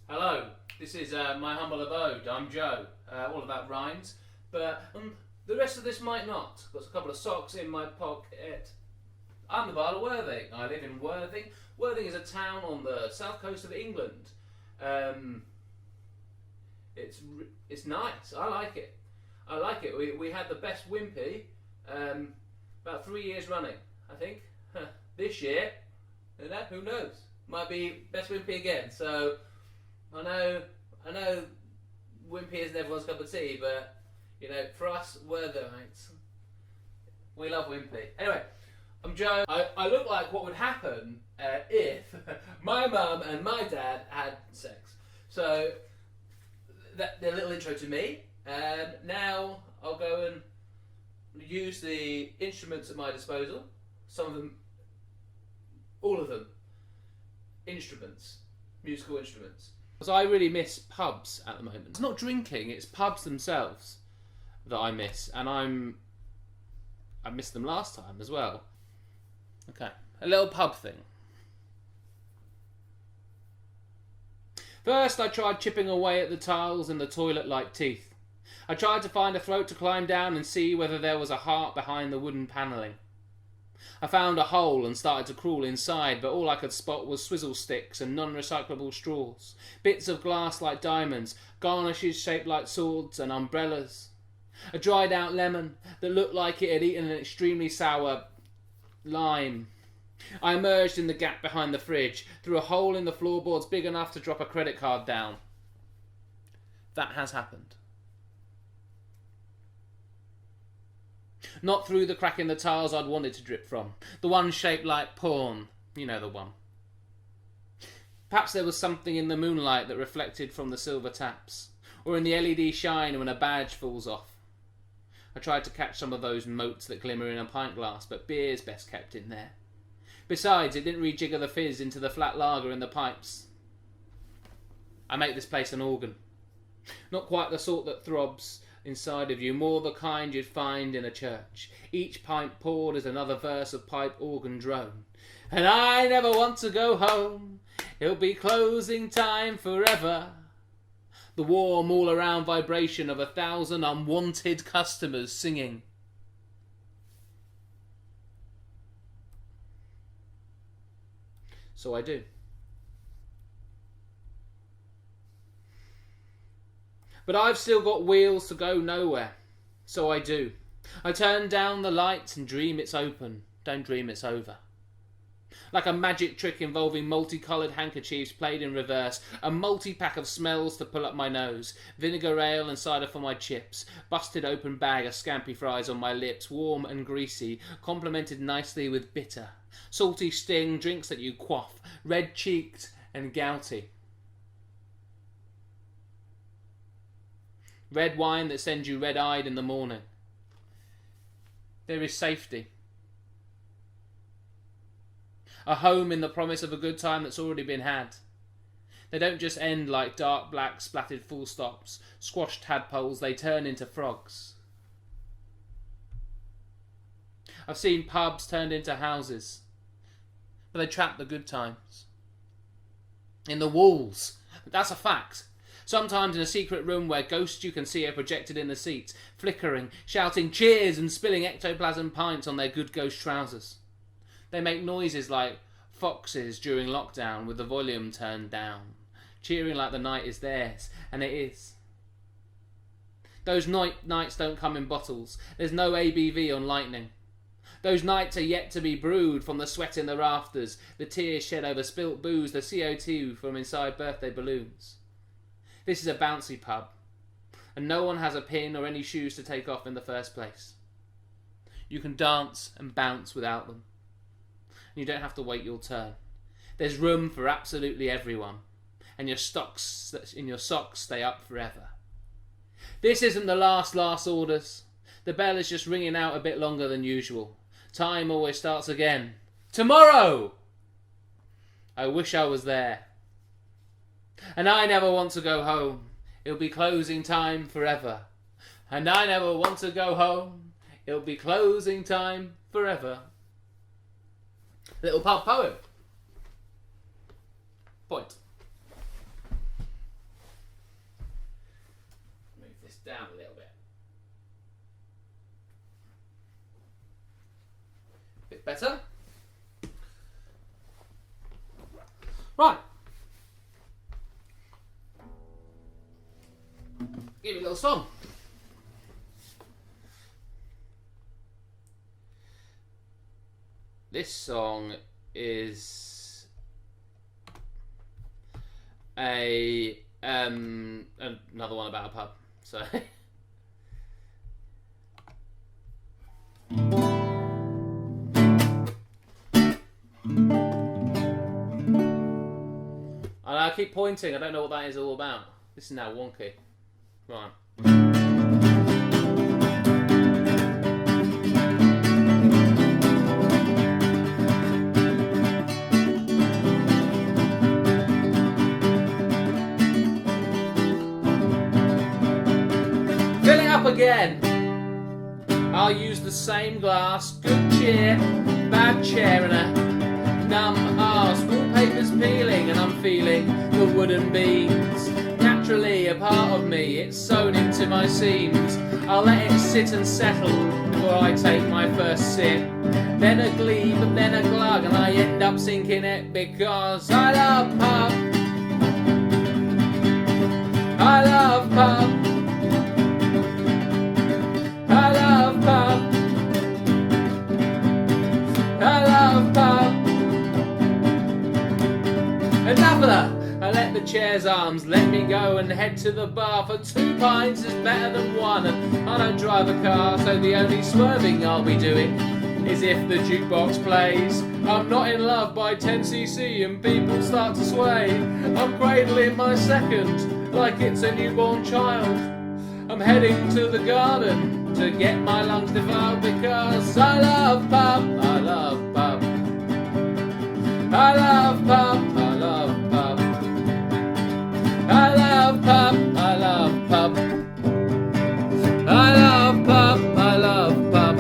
Hello, this is my humble abode. I'm Joe. All of that rhymes, but the rest of this might not. Got a couple of socks in my pocket. I'm the Bard of Worthing. I live in Worthing. Worthing is a town on the south coast of England. It's nice. I like it. We had the best Wimpy about 3 years running, I think. This year, who knows? Might be best Wimpy again. So I know Wimpy isn't everyone's cup of tea, but you know, for us Worthingites, we love Wimpy. Anyway, I'm Joe. I look like what would happen if my mum and my dad had sex. So that the little intro to me. Now I'll go and use the instruments at my disposal. Some of them, all of them, instruments, musical instruments. Because I really miss pubs at the moment. It's not drinking, it's pubs themselves that I miss, and I missed them last time as well. Okay, a little pub thing. First, I tried chipping away at the tiles in the toilet like teeth. I tried to find a throat to climb down and see whether there was a heart behind the wooden panelling. I found a hole and started to crawl inside, but all I could spot was swizzle sticks and non-recyclable straws, bits of glass like diamonds, garnishes shaped like swords and umbrellas. A dried out lemon that looked like it had eaten an extremely sour lime. I emerged in the gap behind the fridge, through a hole in the floorboards big enough to drop a credit card down. That has happened. Not through the crack in the tiles I'd wanted to drip from. The one shaped like porn. You know the one. Perhaps there was something in the moonlight that reflected from the silver taps, or in the LED shine when a badge falls off. I tried to catch some of those motes that glimmer in a pint glass, but beer's best kept in there. Besides, it didn't rejigger the fizz into the flat lager in the pipes. I make this place an organ. Not quite the sort that throbs inside of you, more the kind you'd find in a church. Each pint poured is another verse of pipe organ drone. And I never want to go home, it'll be closing time forever. The warm all around vibration of 1,000 unwanted customers singing. So I do. But I've still got wheels to go nowhere. So I do. I turn down the lights and dream it's open. Don't dream it's over. Like a magic trick involving multicoloured handkerchiefs played in reverse, a multi-pack of smells to pull up my nose, vinegar ale and cider for my chips, busted open bag of scampi fries on my lips, warm and greasy, complemented nicely with bitter, salty sting, drinks that you quaff, red-cheeked and gouty. Red wine that sends you red-eyed in the morning. There is safety. A home in the promise of a good time that's already been had. They don't just end like dark black splattered full stops, squashed tadpoles, they turn into frogs. I've seen pubs turned into houses, but they trap the good times. In the walls, that's a fact. Sometimes in a secret room where ghosts you can see are projected in the seats, flickering, shouting cheers and spilling ectoplasm pints on their good ghost trousers. They make noises like foxes during lockdown with the volume turned down, cheering like the night is theirs, and it is. Those nights don't come in bottles. There's no ABV on lightning. Those nights are yet to be brewed from the sweat in the rafters, the tears shed over spilt booze, the CO2 from inside birthday balloons. This is a bouncy pub, and no one has a pin or any shoes to take off in the first place. You can dance and bounce without them. You don't have to wait your turn. There's room for absolutely everyone, and your socks stay up forever. This isn't the last orders. The bell is just ringing out a bit longer than usual. Time always starts again. Tomorrow! I wish I was there. And I never want to go home. It'll be closing time forever. And I never want to go home. It'll be closing time forever. Little pub poem. Point. Better? Right. Give me a little song. This song is another one about a pub. So I keep pointing, I don't know what that is all about. This is now wonky. Right. Fill it up again. I'll use the same glass. Good cheer, bad chair, and a numb arse. Wallpaper's peeling and I'm feeling the wooden beams. Naturally a part of me, it's sewn into my seams. I'll let it sit and settle before I take my first sip. Then a glebe, then a glug, and I end up sinking it because I love pub. I love pub. I love pub. I love pub. Enough of that. I let the chair's arms let me go and head to the bar, for 2 pints is better than 1, and I don't drive a car, so the only swerving I'll be doing is if the jukebox plays I'm Not in Love by 10cc and people start to sway. I'm cradling my second like it's a newborn child. I'm heading to the garden to get my lungs devoured because I love pub, I love pub. I love pub, I love pub. I love pub, I love pub. I love pub, I love pub.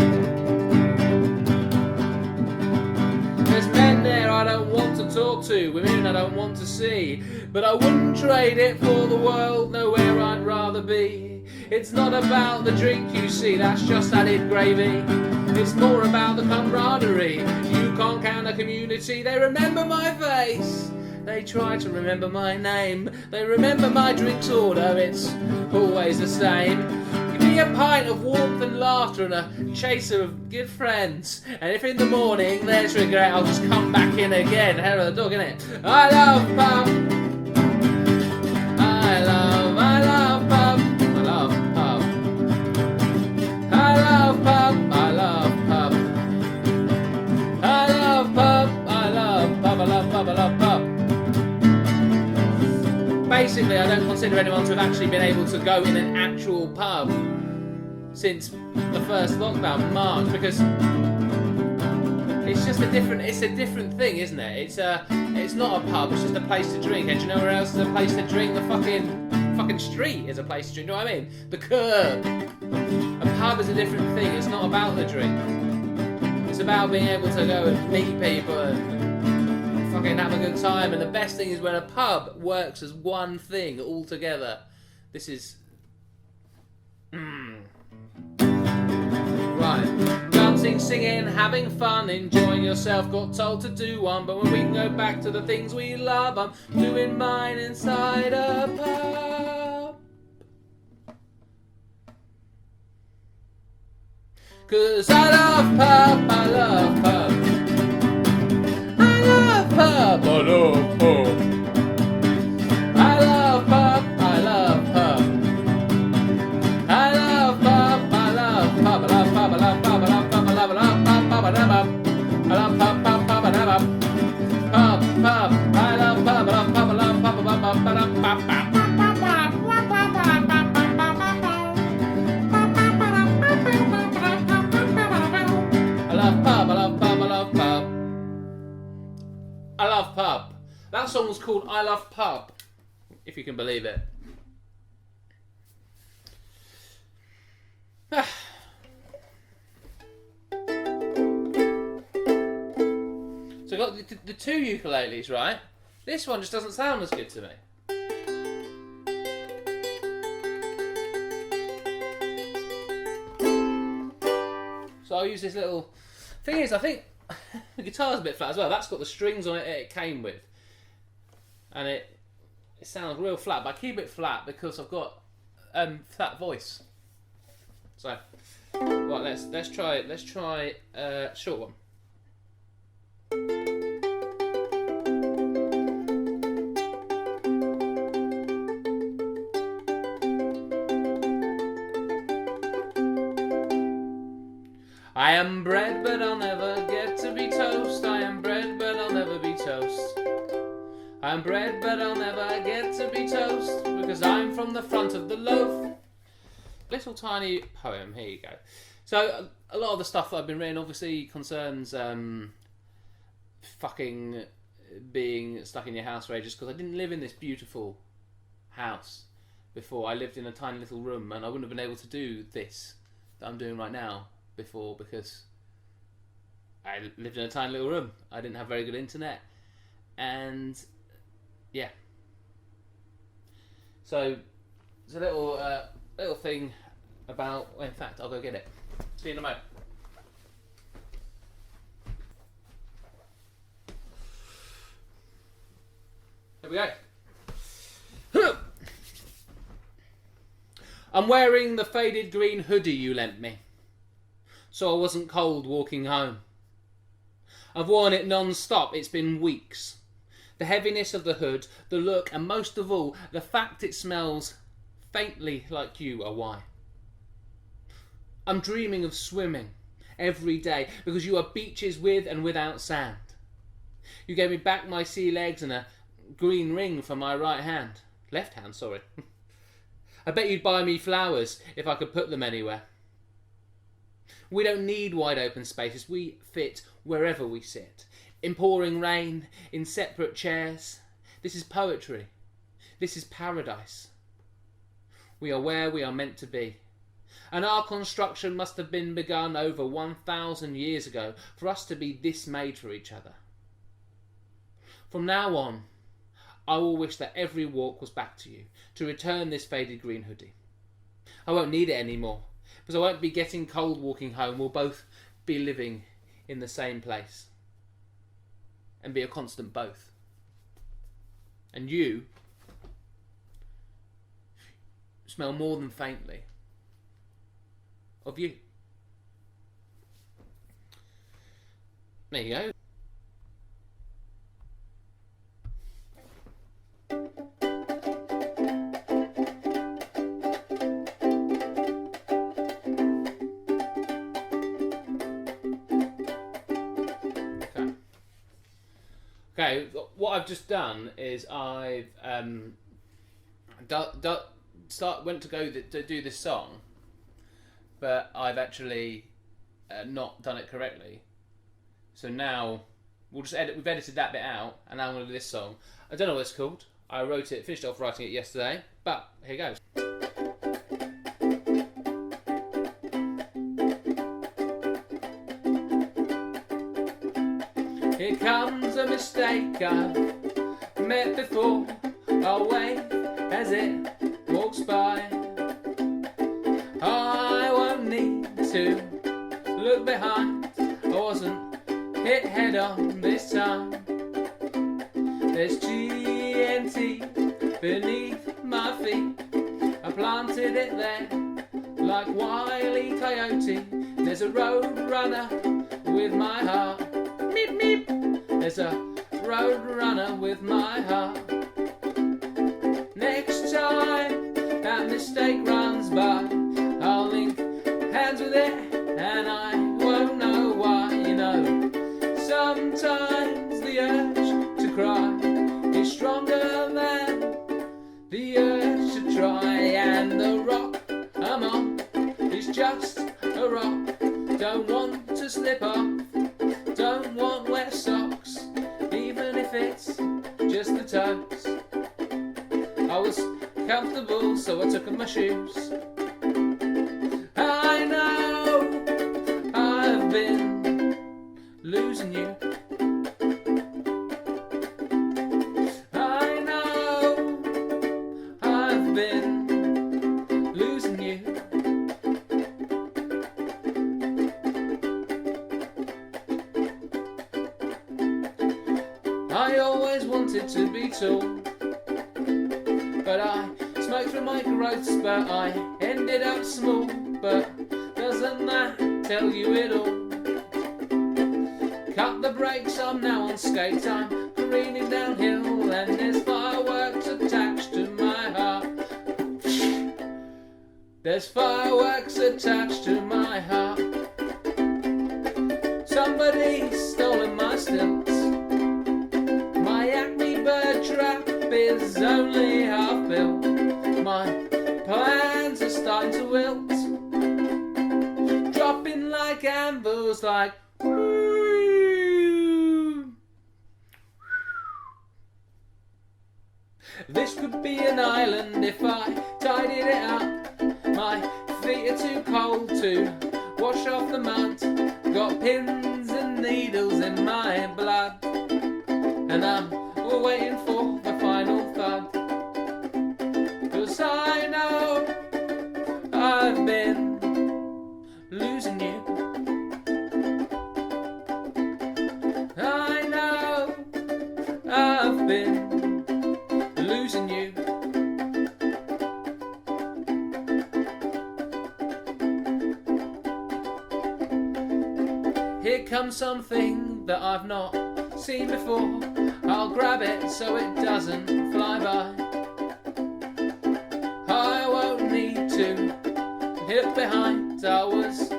There's men there I don't want to talk to, women I don't want to see, but I wouldn't trade it for the world, nowhere I'd rather be. It's not about the drink, you see, that's just added gravy. It's more about the camaraderie. You can't count a community. They remember my face. They try to remember my name. They remember my drinks order. It's always the same. Give me a pint of warmth and laughter and a chaser of good friends. And if in the morning there's regret, I'll just come back in again. Hair of the dog, innit? I love pub. I love pub. I love pub. I love pub. I love pub. I love pub. I love pub. I love pub. I love pub. Basically, I don't consider anyone to have actually been able to go in an actual pub since the first lockdown, March, because it's just a different thing, isn't it? It's not a pub, it's just a place to drink. And do you know where else is a place to drink? The fucking street is a place to drink, you know what I mean? The curb. A pub is a different thing, it's not about the drink. It's about being able to go and meet people and fucking have a good time. And the best thing is when a pub works as one thing all together. This is right. Dancing, singing, having fun, enjoying yourself. Got told to do one, but when we can go back to the things we love, I'm doing mine inside a pub. 'Cause I love pub, I love pub. I love pub, I love pub. I love pub, I love pub. I love pub, I love pub, I love pub, I love pub, I love pub, I love pub, I love pub, I love pub, pub, I love pub, pub, I love pub, I love pub, I love pub, I love pub, I love pub. I love pub. That song was called I Love Pub, if you can believe it. So I got the 2 ukuleles, right? This one just doesn't sound as good to me. So I'll use this little... Thing is, I think The guitar's a bit flat as well. That's got the strings on it it came with. And it sounds real flat, but I keep it flat because I've got flat voice. So, right, let's try it. Let's try a short one. I am bread, but I'll never get to be toast. I am bread, but I'll never be toast. I am bread, but I'll never get to be toast, because I'm from the front of the loaf. Little tiny poem, here you go. So, a lot of the stuff that I've been reading obviously concerns fucking being stuck in your house for ages, because I didn't live in this beautiful house before. I lived in a tiny little room, and I wouldn't have been able to do this that I'm doing right now before, because I lived in a tiny little room. I didn't have very good internet, and yeah. So it's a little thing about. Well, in fact, I'll go get it. See you in a moment. Here we go. I'm wearing the faded green hoodie you lent me, so I wasn't cold walking home. I've worn it non-stop, it's been weeks. The heaviness of the hood, the look, and most of all, the fact it smells faintly like you are why. I'm dreaming of swimming every day, because you are beaches with and without sand. You gave me back my sea legs and a green ring for my right hand. Left hand, sorry. I bet you'd buy me flowers if I could put them anywhere. We don't need wide open spaces, we fit wherever we sit. In pouring rain, in separate chairs. This is poetry. This is paradise. We are where we are meant to be. And our construction must have been begun over 1,000 years ago for us to be this made for each other. From now on, I will wish that every walk was back to you, to return this faded green hoodie. I won't need it anymore, because I won't be getting cold walking home. We'll both be living in the same place. And be a constant both. And you smell more than faintly of you. There you go. Okay, what I've just done is I've went to go to do this song, but I've actually not done it correctly. So now we've edited that bit out, and now I'm going to do this song. I don't know what it's called. I finished off writing it yesterday, but here goes. Here comes a mistake I've met before. I'll wave as it walks by. I won't need to look behind. I wasn't hit head on this time. There's TNT beneath my feet. I planted it there like Wile E. Coyote. There's a road runner with my heart. Meep, meep. There's a road runner with my heart. Next time that mistake runs by, I'll link hands with it, and I won't know why. You know, sometimes the urge to cry is stronger than the urge to try. And the rock I'm on is just a rock. Don't want to slip off, don't want wet socks, even if it's just the toes. I was comfortable, so I took off my shoes. I know I've been losing you. I know I've been losing you. wanted to be tall, but I smoked through my growth spurt. I ended up small, but doesn't that tell you it all? Cut the brakes, I'm now on skates. I'm careening downhill, and there's fireworks attached to my heart. There's fireworks attached to my heart. Somebody's stolen my stilts. My Acme bird trap is only half built. My plans are starting to wilt, dropping like anvils, like woo. This could be an island if I tidied it up. My feet are too cold to wash off the mud. Got pins and needles in my blood, and I'm waiting for the final thud. 'Cause I know I've been losing you. I know I've been losing you. Here comes something that I've not seen before. I'll grab it so it doesn't fly by. I won't need to hit behind. I was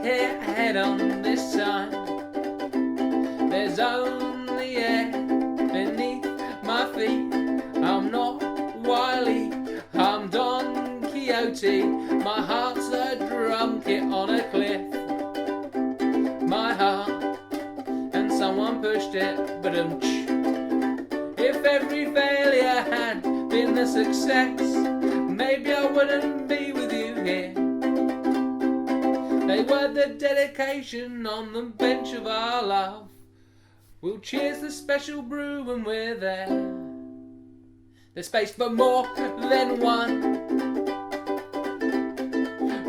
here head on this time. There's only air beneath my feet. I'm not Wiley, I'm Don Quixote. My heart's a drum kit on a cliff. My heart, and someone pushed it, but if every failure had been a success, maybe I wouldn't be with you here. They were the dedication on the bench of our love. We'll cheers the special brew when we're there. There's space for more than one,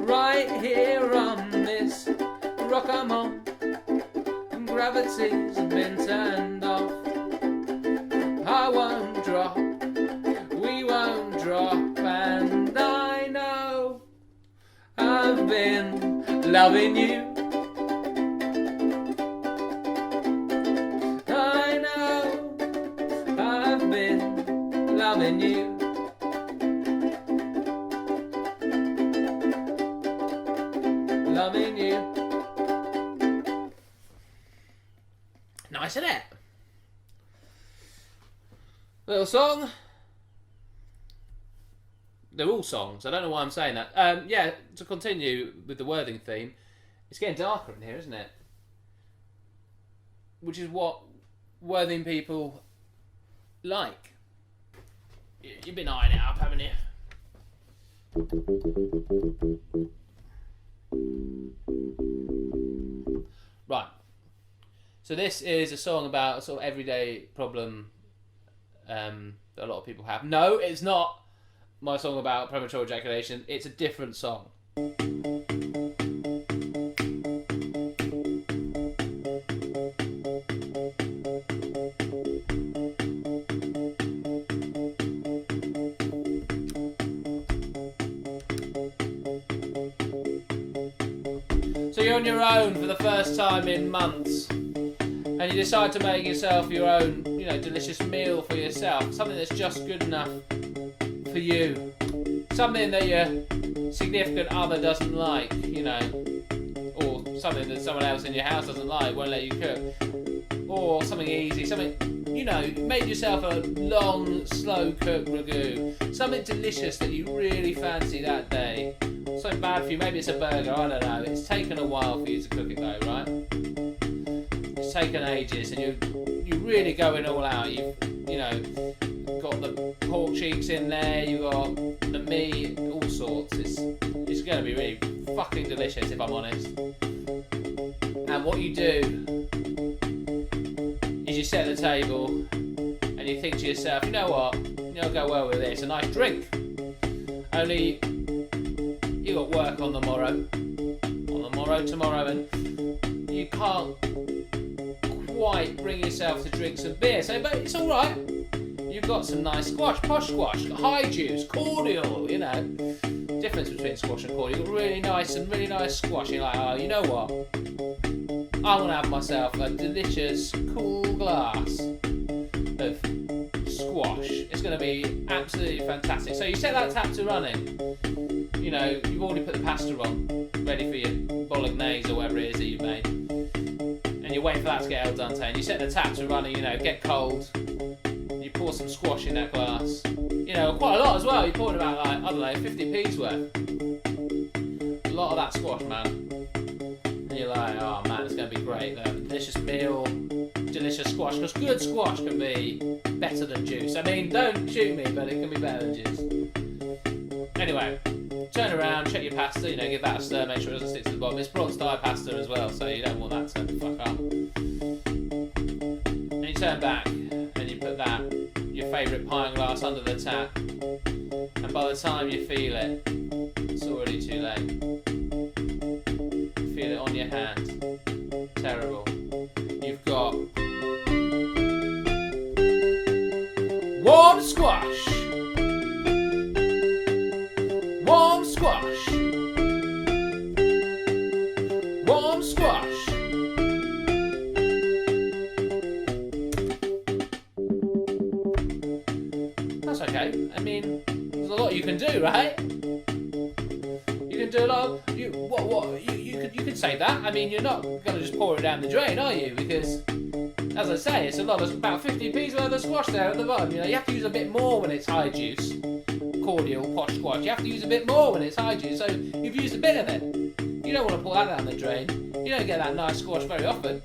right here on this rock I'm on. Gravity's been turned off. I won't drop, we won't drop, and I know I've been loving you. I know I've been loving you. Loving you. Nice, isn't it? Little song. They're all songs. I don't know why I'm saying that. Yeah, to continue with the Worthing theme, it's getting darker in here, isn't it? Which is what Worthing people like. You've been eyeing it up, haven't you? Right. So this is a song about a sort of everyday problem that a lot of people have. No, it's not my song about premature ejaculation. It's a different song. So you're on your own for the first time in months, and you decide to make yourself your own, delicious meal for yourself. Something that's just good enough for you. Something that your significant other doesn't like, or something that someone else in your house doesn't like, won't let you cook. Or something easy, something, make yourself a long, slow cooked ragu. Something delicious that you really fancy that day. Something bad for you, maybe it's a burger, I don't know. It's taken a while for you to cook it though, right? It's taken ages, and you're really going all out. You've got the pork cheeks in there, you've got the meat, all sorts. It's going to be really fucking delicious, if I'm honest. And what you do is you set the table and you think to yourself, you know what, I'll go well with this, a nice drink. Only you got work on the morrow, tomorrow, and you can't quite bring yourself to drink some beer. So, but it's all right. got some nice squash, posh squash, high juice, cordial, you know. Difference between squash and cordial. You've got really nice squash. You're like, oh, you know what? I'm going to have myself a delicious, cool glass of squash. It's going to be absolutely fantastic. So you set that tap to running. You know, you've already put the pasta on, ready for your bolognese or whatever it is that you've made. And you're waiting for that to get al dente. And you set the tap to running, you know, get cold. You pour some squash in that glass. You know, quite a lot as well. You're pouring about, like, I don't know, 50p's worth. A lot of that squash, man. And you're like, oh man, it's going to be great. Delicious meal, delicious squash. Because good squash can be better than juice. I mean, don't shoot me, but it can be better than juice. Anyway, turn around, check your pasta, you know, give that a stir, make sure it doesn't stick to the bottom. It's bronze dye pasta as well, so you don't want that to fuck up. And you turn back, and you put that, your favourite pint glass under the tap. And by the time you feel it, it's already too late. Feel it on your hand. Terrible. You've got warm squash. Warm squash. Warm squash. That's okay. I mean, there's a lot you can do, right? You can do a lot of, you could say that. I mean, you're not going to just pour it down the drain, are you? Because, as I say, it's a lot of, about 50p's worth of squash there at the bottom. You know, you have to use a bit more when it's high juice. Cordial, posh squash. You have to use a bit more when it's high juice, so you've used a bit of it. You don't want to pour that down the drain. You don't get that nice squash very often.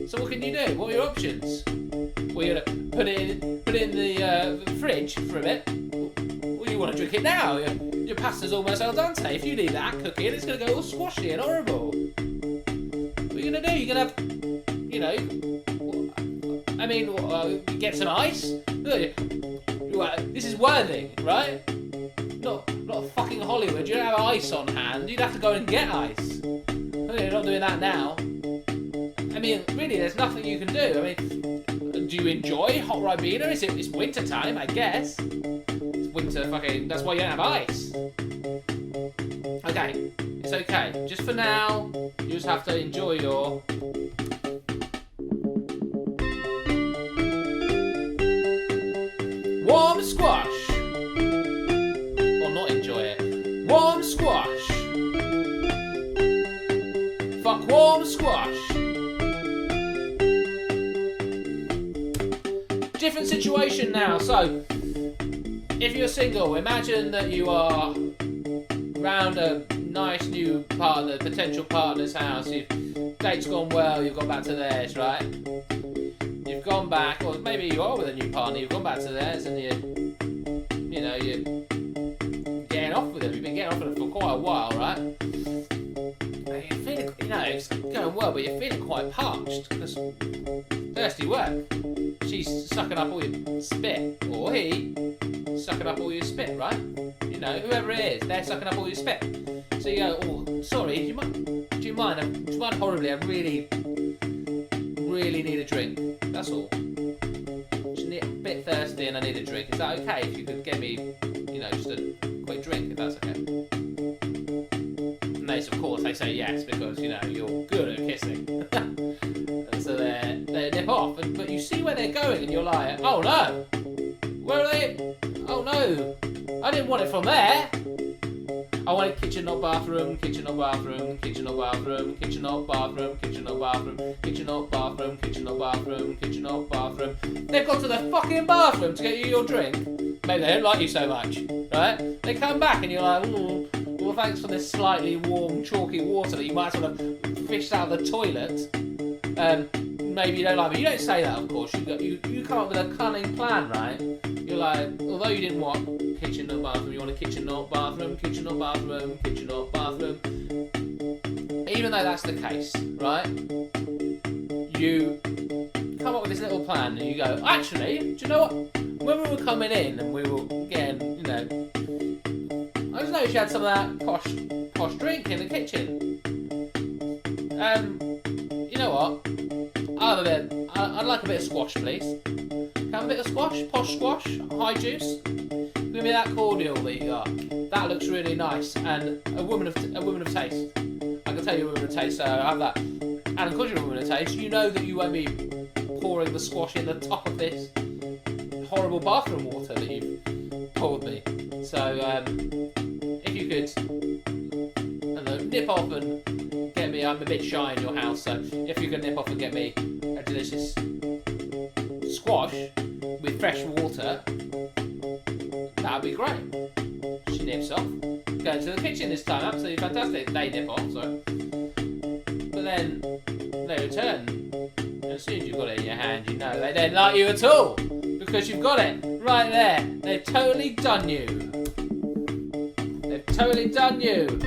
So what can you do? What are your options? Well, you're going to put it in the fridge for a bit. Well, you want to drink it now. Your pasta's almost al dente. If you leave that cooking, it's going to go all squashy and horrible. What are you going to do? You're going to have, you know, I mean, get some ice. This is Worthing, right? Not fucking Hollywood. You don't have ice on hand. You'd have to go and get ice. You're not doing that now. I mean, really, there's nothing you can do. I mean, do you enjoy hot Ribena? It's winter time, I guess. It's winter, fucking. That's why you don't have ice. Okay, it's okay. Just for now, you just have to enjoy your warm squash. Or not enjoy it. Warm squash. Fuck warm squash. Different situation now. So, if you're single, imagine that you are round a nice new partner, potential partner's house. Date's gone well, you've gone back to theirs, right? You've gone back, or maybe you are with a new partner, you've gone back to theirs and you're getting off with them. You've been getting off with them for quite a while, right? And you're feeling, it's going well, but you're feeling quite parched because thirsty work. She's sucking up all your spit, or he sucking up all your spit, right? You know, whoever it is, they're sucking up all your spit. So you go, oh, sorry, do you mind horribly? I really need a drink. That's all. Just a bit thirsty and I need a drink. Is that okay if you could get me, just a quick drink, if that's okay? And they, of course, they say yes because, you're good at kissing. And so they nip off, but you see where they're going and you're like, oh no! Where are they? Oh no! I didn't want it from there! I wanted kitchen, not bathroom, kitchen, not bathroom, kitchen, not bathroom, kitchen, not bathroom, kitchen, not bathroom, kitchen, not bathroom, kitchen, not bathroom, kitchen, not bathroom. They've got to the fucking bathroom to get you your drink. Maybe they don't like you so much, right? They come back and you're like, well, thanks for this slightly warm, chalky water that you might sort of fished out of the toilet. Maybe you don't like me. You don't say that, of course. You come up with a cunning plan, right? You're like, although you didn't want kitchen, not bathroom, you want a kitchen, not bathroom, kitchen, not bathroom, kitchen, not bathroom. Even though that's the case, right? You come up with this little plan and you go, actually, do you know what? When we were coming in and we were getting, I just noticed you had some of that posh drink in the kitchen. You know what? I'd like a bit of squash, please. Can I have a bit of squash, posh squash, high juice. Give me that cordial that you got. That looks really nice, and a woman of taste. I can tell you're a woman of taste, so have that. And because you're a woman of taste, you know that you won't be pouring the squash in the top of this horrible bathroom water that you've poured me. So if you could, I don't know, nip off and get me. I'm a bit shy in your house, so if you could nip off and get me a delicious squash with fresh water, that would be great. She nips off. Go into the kitchen this time. Absolutely fantastic. They nip off, so. But then they return. And as soon as you've got it in your hand, you know they don't like you at all. Because you've got it right there. They've totally done you. They've totally done you.